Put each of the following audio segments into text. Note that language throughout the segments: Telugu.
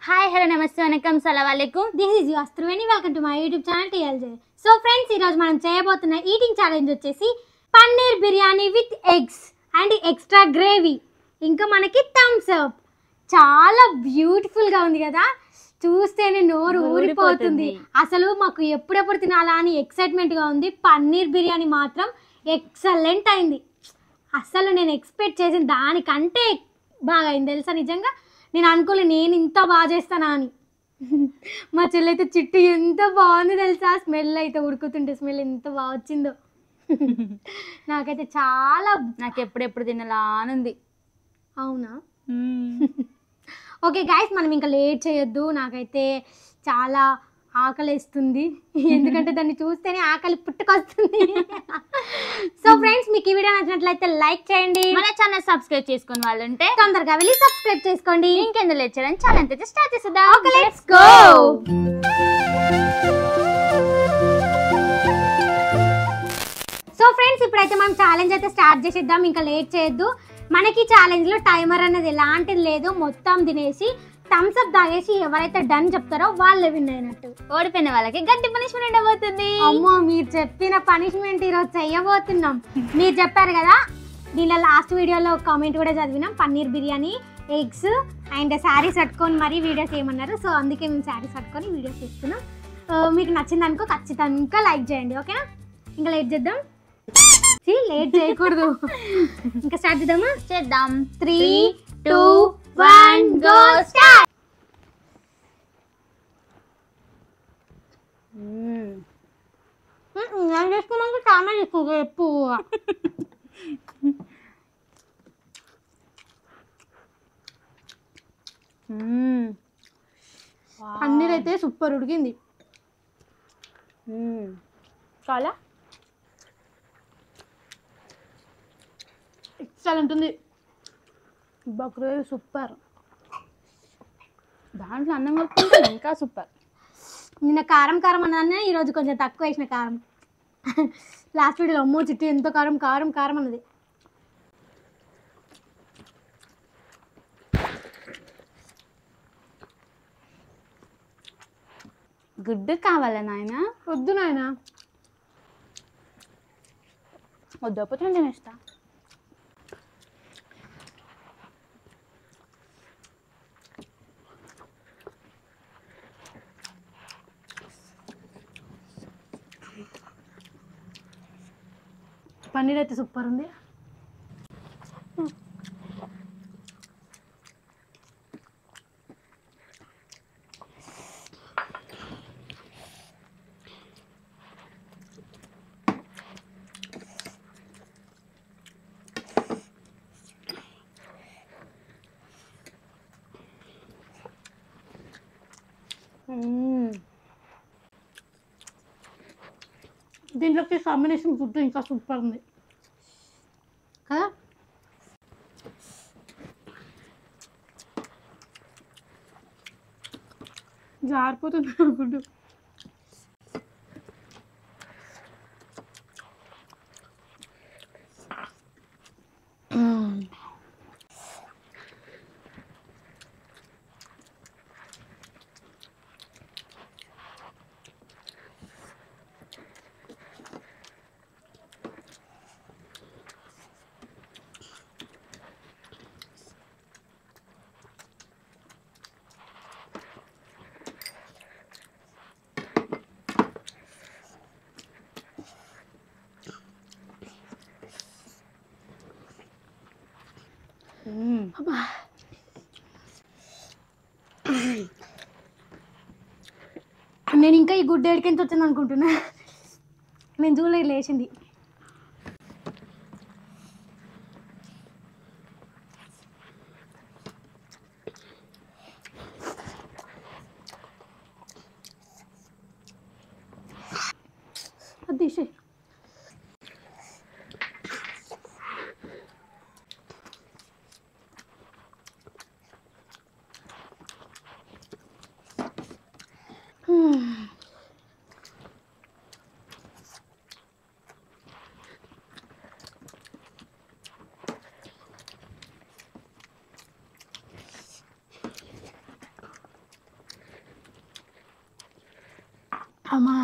హాయ్ హలో నమస్తే వనకం సలాం అలైకుం. This is your Triveni. Welcome to my YouTube channel TLJ. So friends, ఈరోజు మనం చేయబోతున్న ఈటింగ్ ఛాలెంజ్ వచ్చేసి paneer biryani with eggs and extra gravy, ఇంకా మనకి థమ్స్ అప్. చాలా బ్యూటిఫుల్గా ఉంది కదా, చూస్తేనే నోరు ఊరిపోతుంది. అసలు మాకు ఎప్పుడెప్పుడు తినాలా అని ఎక్సైట్మెంట్గా ఉంది. పన్నీర్ బిర్యానీ మాత్రం ఎక్సలెంట్ అయింది. అసలు నేను ఎక్స్పెక్ట్ చేసిన దానికంటే బాగా అయింది తెలుసా. నిజంగా నేను అనుకోలేదు నేను ఇంత బాగా చేస్తానా అని. మా చెల్లైతే చిట్టు ఎంత బాగుంది తెలుసా. స్మెల్ అయితే ఉడుకుతుంటే స్మెల్ ఎంత బాగా వచ్చిందో. నాకైతే చాలా నాకు ఎప్పుడెప్పుడు తినాలనుంది. అవునా? ఓకే గైస్, మనం ఇంకా లేట్ చేయొద్దు. నాకైతే చాలా ఆకలిస్తుంది, ఎందుకంటే దాన్ని చూస్తేనే ఆకలి పుట్టుకొస్తుంది. సో ఫ్రెండ్స్, మీకు ఈ వీడియో నచ్చినట్లయితే లైక్ చేయండి. మన ఛానల్ సబ్స్క్రైబ్ చేసుకుని వాళ్ళంటే తొందరగా వెళ్ళి సబ్స్క్రైబ్ చేసుకోండి. ఇంకెందుకు లేట్ చేయడం, ఛానల్ అయితే స్టార్ట్ చేసేద్దాం. Okay, let's go. So friends, ఇప్పుడైతే మనం ఛాలెంజ్ అయితే స్టార్ట్ చేసేద్దాం. ఇంకా లేట్ చేయొద్దు. మనకి ఛాలెంజ్ లో టైమర్ అనేది ఎలాంటిది లేదు. మొత్తం తినేసి థమ్స్ అప్ తాగేసి ఎవరైతే డన్ చెప్తారో వాళ్ళే విన్ అయినట్టు. ఓడిపోయిన వాళ్ళకి గట్టి పనిష్మెంట్ ఉండబోతుంది. అమ్మో, మీరు చెప్పిన పనిష్మెంట్ ఈరోజు చెయ్యబోతున్నాం. మీరు చెప్పారు కదా, దీనిలో లాస్ట్ వీడియోలో కామెంట్ కూడా చదివినాం. పన్నీర్ బిర్యానీ, ఎగ్స్ అండ్ శారీస్ కట్టుకొని మరీ వీడియోస్ ఏమన్నారు. సో అందుకే మేము శారీస్ కట్టుకొని వీడియోస్ చేస్తున్నాం. మీకు నచ్చింది అనుకో ఖచ్చితంగా లైక్ చేయండి. ఓకేనా? ఇంకా లేట్ చేద్దాం. లేట్ చేయకూడదు. ఇంకా స్టార్ట్ చేద్దాం. 3, 2, 1 గో స్టార్ట్. నేను చేసుకున్నాక చాలా ఎక్కువగా ఎక్కువ. పన్నీర్ అయితే సూపర్ ఉడికింది. చాలా ఎక్సలెంట్ ఉంది. బక్రేవి సూపర్. దాంట్లో అన్నం కలుపుకుంటే ఇంకా సూపర్. నిన్న కారం కారం అన్నదాన్ని ఈరోజు కొంచెం తక్కువ వేసిన కారం. లాస్ట్ వీడియోలో అమ్మో చిట్టి ఎంతో కారం కారం కారం అన్నది. గుడ్డు కావాలా నాయన? వద్దు నాయన. వద్దపోతే నేను తినేస్తా. పన్నీర్ అయితే సూపర్ ఉంది. దీంట్లోకి కాంబినేషన్ ఫుడ్ ఇంకా సూపర్ ఉంది కదా. జారిపోతుంది ఫుడ్. నేను ఇంకా ఈ గుడ్డ ఎడికింత వచ్చింది అనుకుంటున్నా. నేను చూడలేదు, లేచింది. అది అమ్మా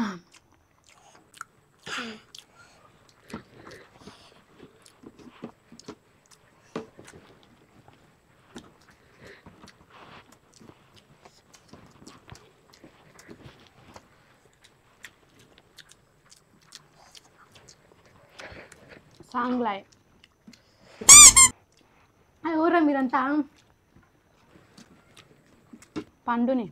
సాంగ్లాయ్ ఎవరా మీరంతా పండుని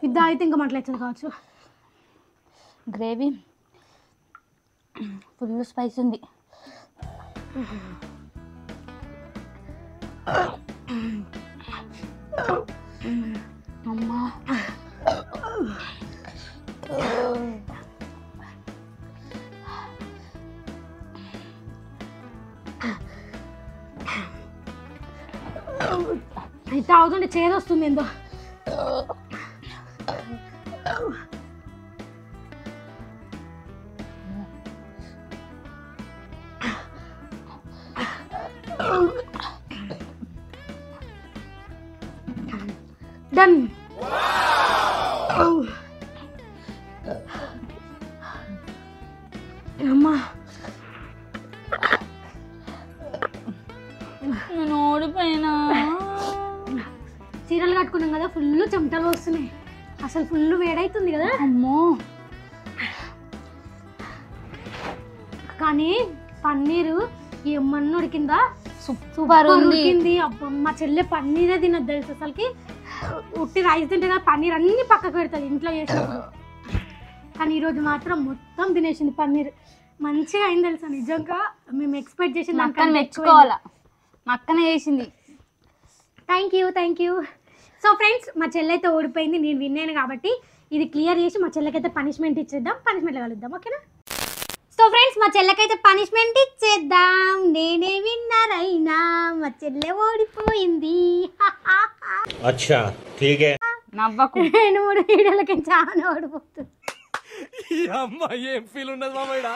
ఇది అయితే ఇంకా మాట్లాడుతుంది కావచ్చు. గ్రేవీ ఫుల్ స్పైస్ ఉంది. అమ్మా ఇది తాగుతుంటే చేదొస్తుంది ఏందో. డన్. అమ్మా నేను ఓడిపోయినా. చీరలు కట్టుకున్నాం కదా, ఫుల్ చెమటలు వస్తున్నాయి. అసలు ఫుల్ వేడైతుంది కదా. అమ్మో కానీ పన్నీరు ఏమన్నా ఉడికిందా, సూపర్ ఉడికింది. అబ్బా మా చెల్లె పన్నీరే తినద్దు తెలుసు. అసలుకి ఉట్టి రైస్ తింటే కదా పన్నీర్ అన్ని పక్కకు పెడుతుంది ఇంట్లో చేసినప్పుడు. కానీ ఈరోజు మాత్రం మొత్తం తినేసింది పన్నీర్. మంచిగా అయింది తెలుసా. నిజంగా మేము ఎక్స్పెక్ట్ చేసింది అక్కని మెచ్చుకోవాలా. మా అక్కనే చేసింది. Thank you. సో ఫ్రెండ్స్, మా చెల్లి అయితే ఓడిపోయింది, నేను విన్నాను కాబట్టి ఇది క్లియర్ చేసి మా చెల్లెకైతే పనిష్మెంట్ ఇచ్చేద్దాం. పనిష్మెంట్లో కలుద్దాం, ఓకేనా? సో ఫ్రెండ్స్, మా చెల్లెకైతే పనిష్మెంట్ ఇచ్చేద్దాం. నేనే విన్నర్ అయినా, మా చెల్లె ఓడిపోయింది. అచ్చా ఠీక్ హై. నవ్వకు. 2-3 వీడియోలకి చాలా ఓడిపోతుంది. ఏం ఫీల్ ఉన్నది మామయ్య.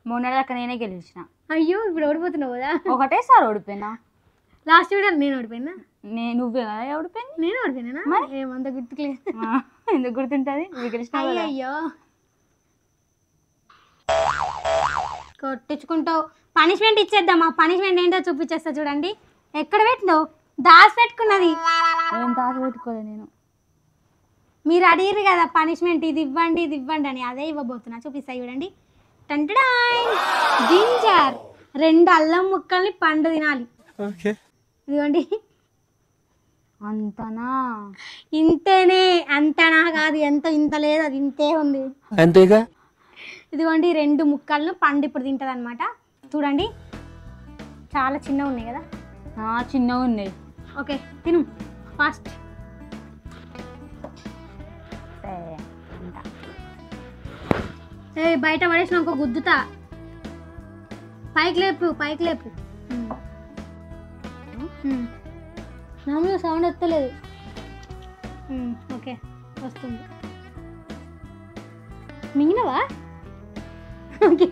మొన్నదాకా నేనే గెలిచిన. అయ్యో ఇప్పుడు ఓడిపోతున్నావు కదా. ఒకటేసారి ఓడిపోయినా. లాస్ట్ వీడియో నేను ఓడిపోయినా. నువ్వే కదా ఓడిపోయింది. నేను ఓడిపోయినా మరి? ఏమంత గుర్తులేదు. ఎందుకు గుర్తుంటుంది? అయ్యో కొట్టించుకుంటావు. పనిష్మెంట్ ఇచ్చేద్దాం. ఆ పనిష్మెంట్ ఏంటో చూపించేస్తా చూడండి. ఎక్కడ పెట్టినావు? దాచి పెట్టుకున్నది. ఏం దాచి పెట్టుకోలే నేను. మీరు అడిగిరు కదా పనిష్మెంట్ ఇది ఇవ్వండి అని, అదే ఇవ్వబోతున్నా. చూపిస్తా చూడండి. జింజర్ 2 అల్లం ముక్కల్ని పండు తినాలి. ఇదిగోండి. అంతనా? ఇంతేనే. అంతనా కాదు, ఎంత ఇంత లేదు, అది ఇంతే ఉంది. అంతేగా. ఇదిగోండి 2 ముక్కలను పండు ఇప్పుడు తింటది అనమాట. చూడండి చాలా చిన్నగా ఉన్నాయి కదా. చిన్నగా ఉన్నాయి. ఓకే తిను ఫాస్ట్. బయట పడేసిన ఒక గుద్దుతా. పైకి లేపు. నామూలు సౌండ్ వస్తలేదు. ఓకే వస్తుంది. మింగినవా? ఓకే.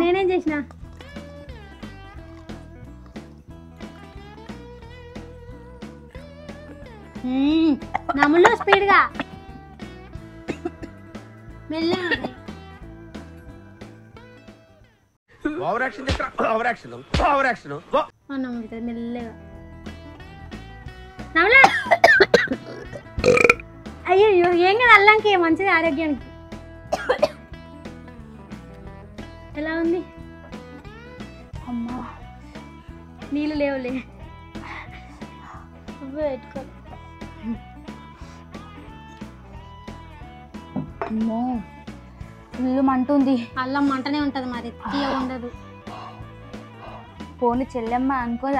నేనేం చేసిన? నమ్ములో స్పీడ్గా మెల్లగా. నమ్ముతుంది మెల్లగా. నమ్ములా. అయ్యో ఏం కదా, అల్లంకి మంచిది ఆరోగ్యానికి. ఎలా ఉంది? అమ్మా నీళ్ళు లేవులే. పెట్టుకో. అమ్మో ఫుల్ మంట ఉంది. అల్లం మంటనే ఉంటుంది, మరి తీయ ఉండదు. పోనీ చెల్లెమ్మ అనుకోదు.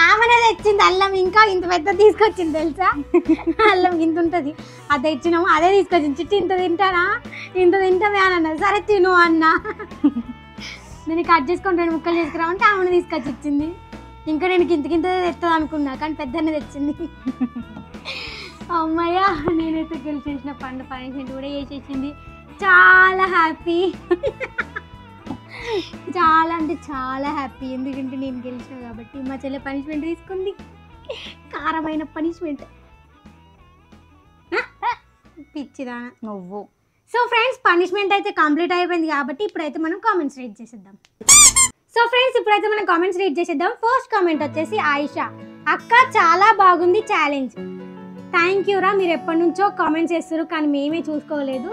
ఆమెనే తెచ్చింది అల్లం, ఇంకా ఇంత పెద్ద తీసుకొచ్చింది తెలుసా. అల్లం ఇంత ఉంటుంది, అది తెచ్చినాము, అదే తీసుకొచ్చింది. చిట్టి ఇంత తింటావే అని అన్నది. సరే తిను అన్నా. నేను కట్ చేసుకొని 2 ముక్కలు చేసుకురామంటే ఆమెను తీసుకొచ్చి ఇచ్చింది. ఇంకా నేను గింత తెస్తుంది అనుకున్నా, కానీ పెద్దనే తెచ్చింది. అమ్మయ్య, నేనైతే గెలిచేసిన పండు పనిష్మెంట్ కూడా చేసేసింది. చాలా హ్యాపీ, చాలా అంటే చాలా హ్యాపీ. ఎందుకంటే నేను గెలిచిన కాబట్టి. మా చెల్లె పనిష్మెంట్ తీసుకుంది, కారమైన పనిష్మెంట్. పిచ్చిదా నువ్వు. సో ఫ్రెండ్స్, పనిష్మెంట్ అయితే కంప్లీట్ అయిపోయింది కాబట్టి ఇప్పుడైతే మనం కామెంట్స్ రీడ్ చేసేద్దాం. సో ఫ్రెండ్స్, ఇప్పుడైతే మనం కామెంట్స్ రీడ్ చేసేద్దాం. ఫస్ట్ కామెంట్ వచ్చేసి ఆయిషా, అక్క చాలా బాగుంది ఛాలెంజ్. థ్యాంక్ యూ రా, మీరు ఎప్పటి నుంచో కామెంట్స్ చేస్తారు కానీ మేమే చూసుకోలేదు.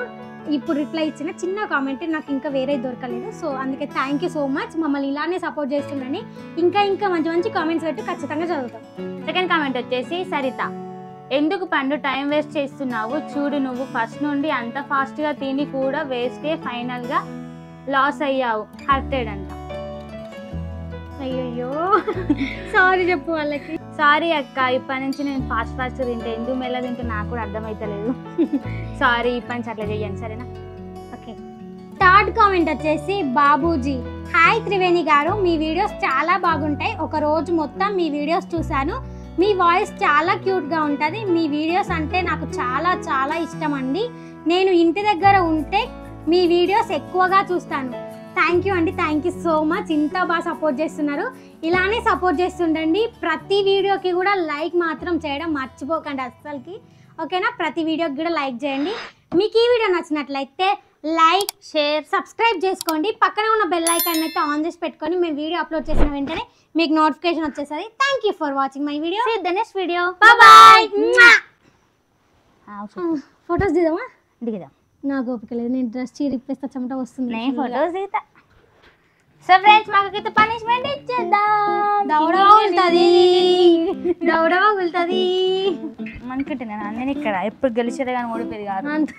ఇప్పుడు రిప్లై ఇచ్చిన చిన్న కామెంట్, నాకు ఇంకా వేరే దొరకలేదు. సో అందుకే థ్యాంక్ యూ సో మచ్. మమ్మల్ని ఇలానే సపోర్ట్ చేస్తుండని ఇంకా మంచి కామెంట్స్ పెట్టి ఖచ్చితంగా చదువుతాం. సెకండ్ కామెంట్ వచ్చేసి సరిత, ఎందుకు పండు టైం వేస్ట్ చేస్తున్నావు, చూడు నువ్వు ఫస్ట్ నుండి అంత ఫాస్ట్గా తిని కూడా వేస్టే, ఫైనల్గా లాస్ అయ్యావు, హర్టెడ్ అంట. అయ్యో సారీ చెప్పు వాళ్ళకి. సారీ అక్క, ఇప్పటి నుంచి నేను ఫాస్ట్ తింటే ఎందుకు మెల్ల తింటే నాకు కూడా అర్థమవుతలేదు. సారీ, ఇప్పటి నుంచి అట్లా చెయ్యండి సరేనా. ఓకే. థర్డ్ కామెంట్ వచ్చేసి బాబూజీ, హాయ్ త్రివేణి గారు, మీ వీడియోస్ చాలా బాగుంటాయి. ఒక రోజు మొత్తం మీ వీడియోస్ చూశాను. మీ వాయిస్ చాలా క్యూట్గా ఉంటుంది. మీ వీడియోస్ అంటే నాకు చాలా ఇష్టం అండి. నేను ఇంటి దగ్గర ఉంటే మీ వీడియోస్ ఎక్కువగా చూస్తాను. థ్యాంక్ యూ అండి, థ్యాంక్ యూ సో మచ్. ఇంత బాగా సపోర్ట్ చేస్తున్నారు, ఇలానే సపోర్ట్ చేస్తుండండి. ప్రతి వీడియోకి కూడా లైక్ మాత్రం చేయడం మర్చిపోకండి అస్సలకి, ఓకేనా. ప్రతి వీడియోకి కూడా లైక్ చేయండి. మీకు ఈ వీడియో నచ్చినట్లయితే లైక్, షేర్, సబ్స్క్రైబ్ చేసుకోండి. పక్కనే ఉన్న బెల్ ఐకాన్ అయితే ఆన్ చేసి పెట్టుకొని మేము వీడియో అప్లోడ్ చేసిన వెంటనే మీకు నోటిఫికేషన్ వచ్చేస్తుంది. Thank you for watching my video. See you in the next video. Bye. Photos దిద్దామా? దిగుదాం. నాకు ఓపిక లేదు, నేను డ్రెస్ చీరిప్పేస్తా, చెమట వస్తుంది. నేను ఫొటోస్ దిగుతా. సో ఫ్రెండ్స్, మాకైతే పనిష్మెంట్ ఇచ్చేద్దాం. దౌడ పగులుతుంది. అనుకుంటున్నాను నేను ఇక్కడ ఎప్పుడు గెలిచేదే కానీ ఓడిపోయేది కాదు. అంత